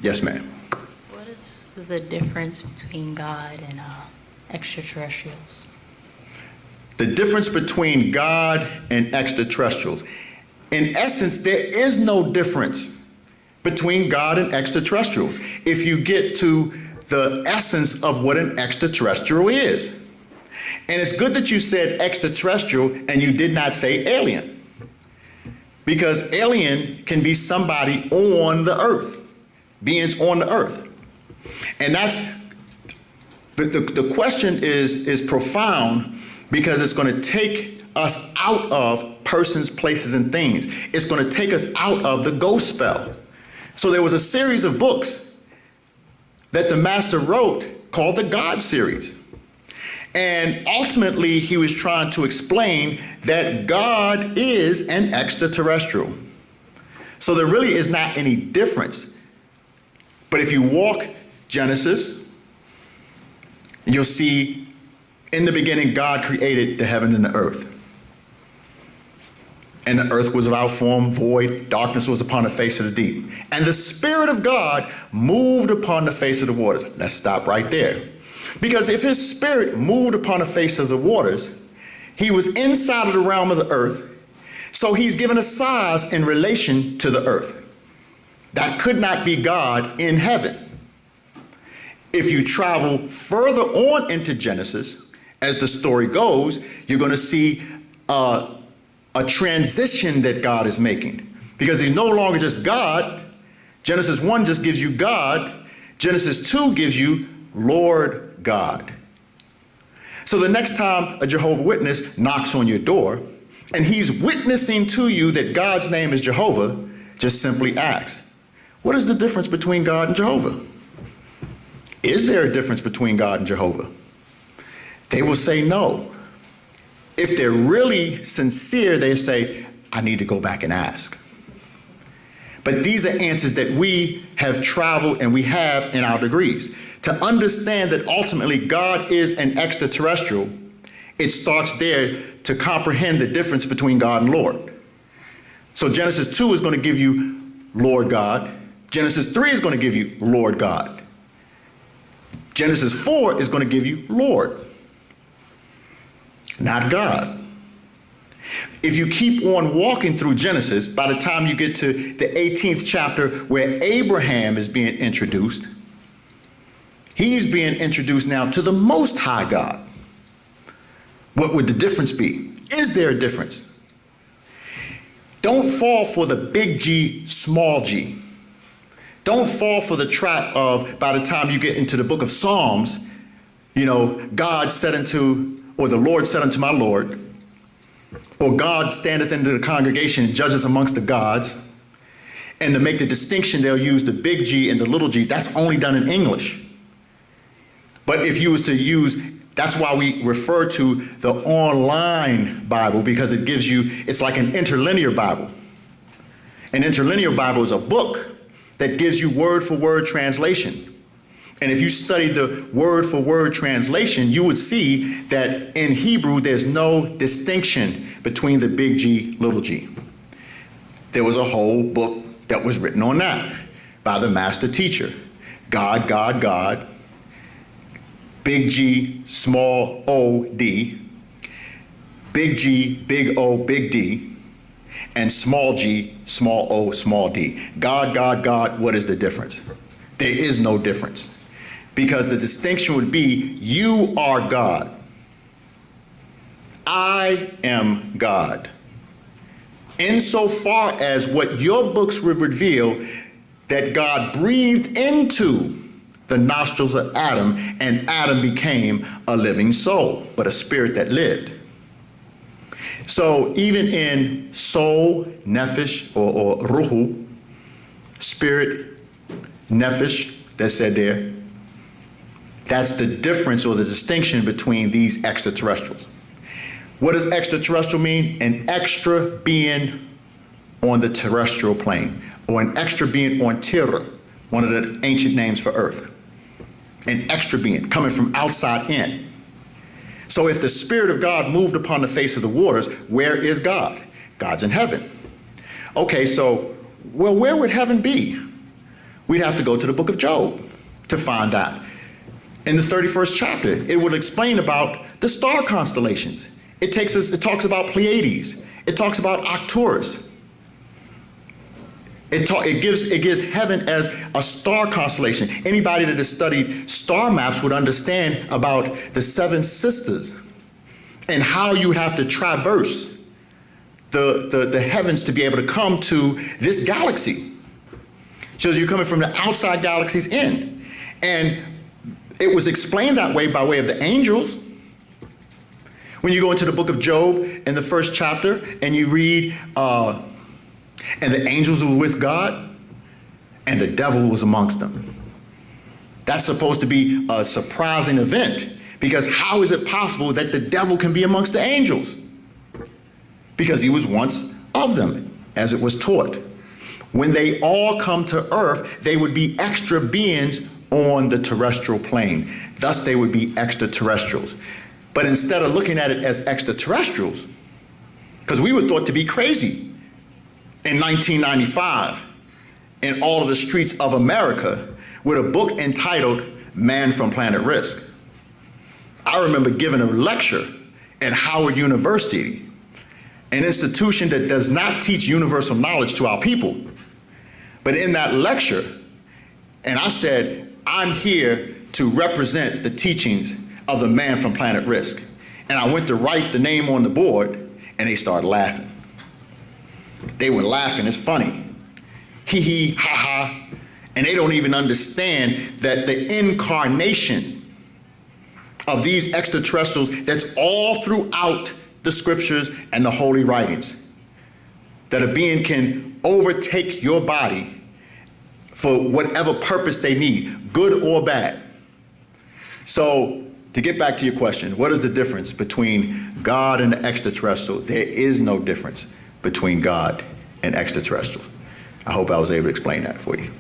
Yes, ma'am. What is the difference between God and extraterrestrials? The difference between God and extraterrestrials. In essence, there is no difference between God and extraterrestrials if you get to the essence of what an extraterrestrial is. And it's good that you said extraterrestrial and you did not say alien. Because alien can be somebody on the earth, beings on the earth. And that's, the question is profound because it's going to take us out of persons, places, and things. It's going to take us out of the ghost spell. So there was a series of books that the master wrote called the God series. And ultimately, he was trying to explain that God is an extraterrestrial. So there really is not any difference. But if you walk Genesis, you'll see in the beginning, God created the heaven and the earth. And the earth was without form, void, darkness was upon the face of the deep. And the Spirit of God moved upon the face of the waters. Let's stop right there. Because if his Spirit moved upon the face of the waters, he was inside of the realm of the earth. So he's given a size in relation to the earth. That could not be God in heaven. If you travel further on into Genesis, as the story goes, you're going to see a transition that God is making. Because he's no longer just God. Genesis 1 just gives you God. Genesis 2 gives you Lord God. So the next time a Jehovah's Witness knocks on your door and he's witnessing to you that God's name is Jehovah, just simply ask, what is the difference between God and Jehovah? Is there a difference between God and Jehovah? They will say no. If they're really sincere, they say, I need to go back and ask. But these are answers that we have traveled and we have in our degrees. To understand that ultimately God is an extraterrestrial, it starts there to comprehend the difference between God and Lord. So Genesis 2 is going to give you Lord God. Genesis 3 is going to give you Lord God. Genesis 4 is going to give you Lord, not God. If you keep on walking through Genesis, by the time you get to the 18th chapter where Abraham is being introduced, he's being introduced now to the Most High God. What would the difference be? Is there a difference? Don't fall for the big G, small g. Don't fall for the trap of, by the time you get into the book of Psalms, God said unto, or the Lord said unto my Lord, or God standeth into the congregation and judgeth amongst the gods. And to make the distinction, they'll use the big G and the little g. That's only done in English. But if you was to use, that's why we refer to the online Bible, because it gives you, it's like an interlinear Bible. An interlinear Bible is a book that gives you word for word translation. And if you study the word for word translation, you would see that in Hebrew, there's no distinction between the big G, little g. There was a whole book that was written on that by the Master Teacher. God, God, God. Big G, small o, D. Big G, big O, big D. And small g, small o, small d. God, God, God, what is the difference? There is no difference. Because the distinction would be, you are God. I am God. Insofar as what your books would reveal, that God breathed into the nostrils of Adam, and Adam became a living soul, but a spirit that lived. So even in soul, nephesh, or ruhu, spirit, nephesh, that's said there, that's the difference or the distinction between these extraterrestrials. What does extraterrestrial mean? An extra being on the terrestrial plane, or an extra being on Tir, one of the ancient names for earth. An extra being coming from outside in. So if the Spirit of God moved upon the face of the waters, where is God? God's in heaven. Okay, so, well, where would heaven be? We'd have to go to the book of Job to find that. In the 31st chapter, it will explain about the star constellations. It talks about Pleiades. It talks about Arcturus. It gives heaven as a star constellation. Anybody that has studied star maps would understand about the seven sisters and how you have to traverse the heavens to be able to come to this galaxy. So you're coming from the outside galaxies in. And it was explained that way by way of the angels. When you go into the book of Job in the first chapter and you read, and the angels were with God and the devil was amongst them. That's supposed to be a surprising event, because how is it possible that the devil can be amongst the angels? Because he was once of them, as it was taught. When they all come to earth, they would be extra beings on the terrestrial plane. Thus, they would be extraterrestrials. But instead of looking at it as extraterrestrials, because we were thought to be crazy in 1995 in all of the streets of America with a book entitled Man from Planet Risk. I remember giving a lecture at Howard University, an institution that does not teach universal knowledge to our people. But in that lecture, and I said, I'm here to represent the teachings of the man from Planet Risk. And I went to write the name on the board, and they started laughing. They were laughing, it's funny. Hee hee, ha ha. And they don't even understand that the incarnation of these extraterrestrials that's all throughout the scriptures and the holy writings, that a being can overtake your body for whatever purpose they need, good or bad. So, to get back to your question, what is the difference between God and the extraterrestrial? There is no difference between God and extraterrestrial. I hope I was able to explain that for you.